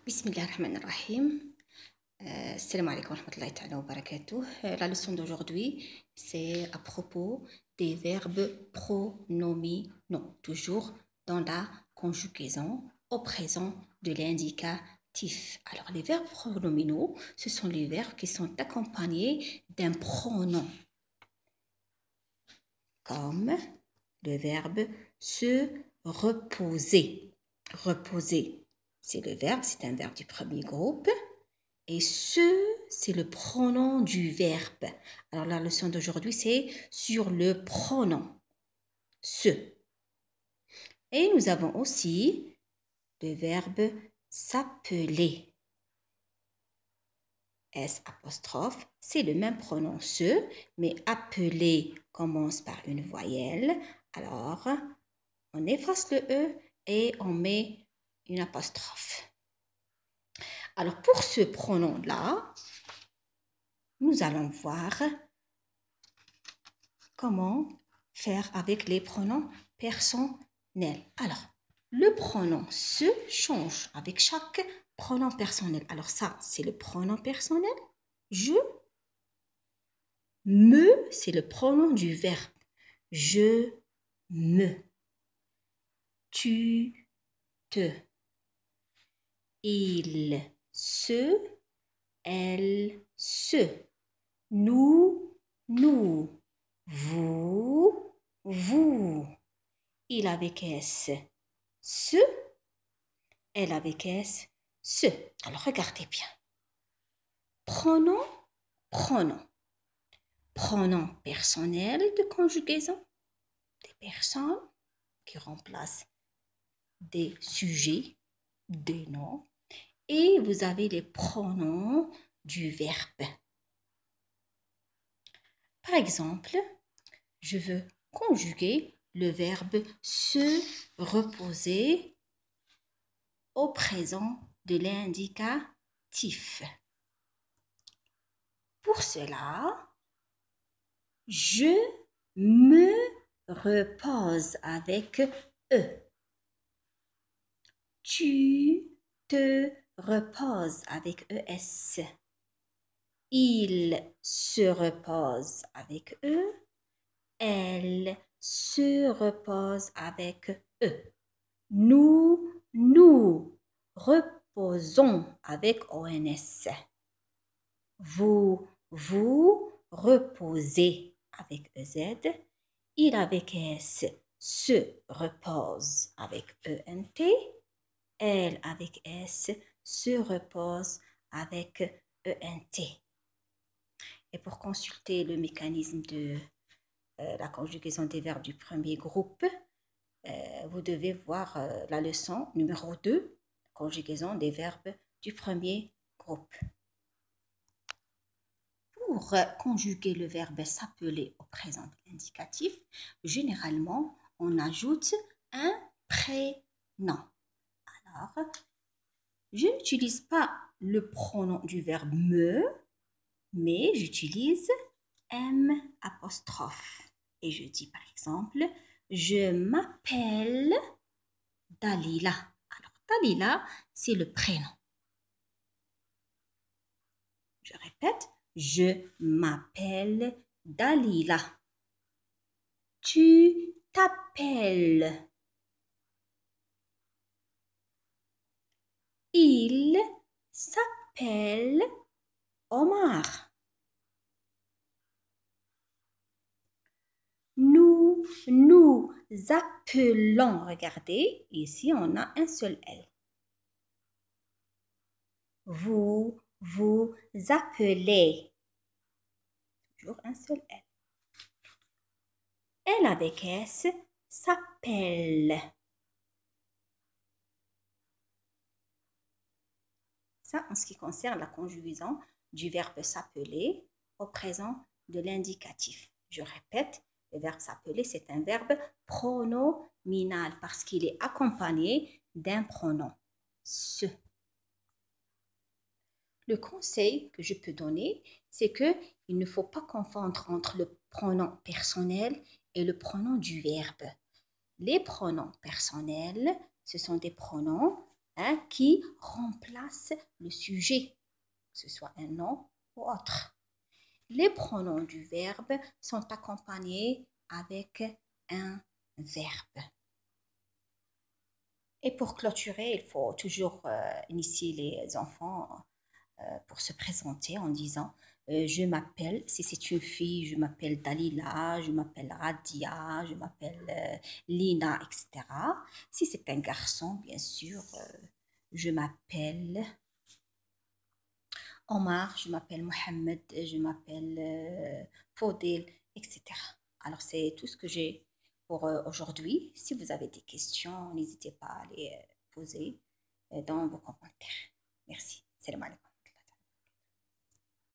Bismillahirrahmanirrahim. Salam alaikum wa rahmatullahi ta'ala wa barakatuh. La leçon d'aujourd'hui, c'est à propos des verbes pronominaux, toujours dans la conjugaison au présent de l'indicatif. Alors, les verbes pronominaux, ce sont les verbes qui sont accompagnés d'un pronom, comme le verbe se reposer. Reposer, c'est le verbe, c'est un verbe du premier groupe. Et c'est le pronom du verbe. Alors, la leçon d'aujourd'hui, c'est sur le pronom se. Et nous avons aussi le verbe s'appeler. S apostrophe, c'est le même pronom se, mais appeler commence par une voyelle. Alors, on efface le E et on met une apostrophe. Alors, pour ce pronom-là, nous allons voir comment faire avec les pronoms personnels. Alors, le pronom se change avec chaque pronom personnel. Alors ça, c'est le pronom personnel. Je, me, c'est le pronom du verbe. Je, me. Tu, te. Il, se. Elle, se. Nous, nous. Vous, vous. Il avec S, se. Elle avec S, se. Alors, regardez bien. Pronom, pronom. Pronom personnel de conjugaison. Des personnes qui remplacent des sujets, des noms. Et vous avez les pronoms du verbe. Par exemple, je veux conjuguer le verbe se reposer au présent de l'indicatif. Pour cela, je me repose avec E. Tu te reposes avec ES. Il se repose avec E. Elle se repose avec E. Nous reposons avec ONS. Vous reposez avec EZ. Il avec S se repose avec ENT. Elle avec S se repose avec ENT. Et pour consulter le mécanisme de la conjugaison des verbes du premier groupe, vous devez voir la leçon numéro 2, conjugaison des verbes du premier groupe. Pour conjuguer le verbe s'appeler au présent de l'indicatif, généralement, on ajoute un prénom. Alors, je n'utilise pas le pronom du verbe me, mais j'utilise M apostrophe. Et je dis par exemple, je m'appelle Dalila. Alors, Dalila, c'est le prénom. Je répète, je m'appelle Dalila. Tu t'appelles. Il s'appelle Omar. Nous appelons, regardez, ici on a un seul L. Vous appelez, toujours un seul L. Elle avec S s'appelle. Ça, en ce qui concerne la conjugaison du verbe s'appeler au présent de l'indicatif. Je répète, le verbe s'appeler, c'est un verbe pronominal parce qu'il est accompagné d'un pronom, se. Le conseil que je peux donner, c'est qu'il ne faut pas confondre entre le pronom personnel et le pronom du verbe. Les pronoms personnels, ce sont des pronoms hein, qui remplace le sujet, que ce soit un nom ou autre. Les pronoms du verbe sont accompagnés avec un verbe. Et pour clôturer, il faut toujours initier les enfants pour se présenter en disant je m'appelle, si c'est une fille, je m'appelle Dalila, je m'appelle Radia, je m'appelle Lina, etc. Si c'est un garçon, bien sûr, je m'appelle Omar, je m'appelle Mohamed, je m'appelle Faudel, etc. Alors, c'est tout ce que j'ai pour aujourd'hui. Si vous avez des questions, n'hésitez pas à les poser dans vos commentaires. Merci. Salam alaikum.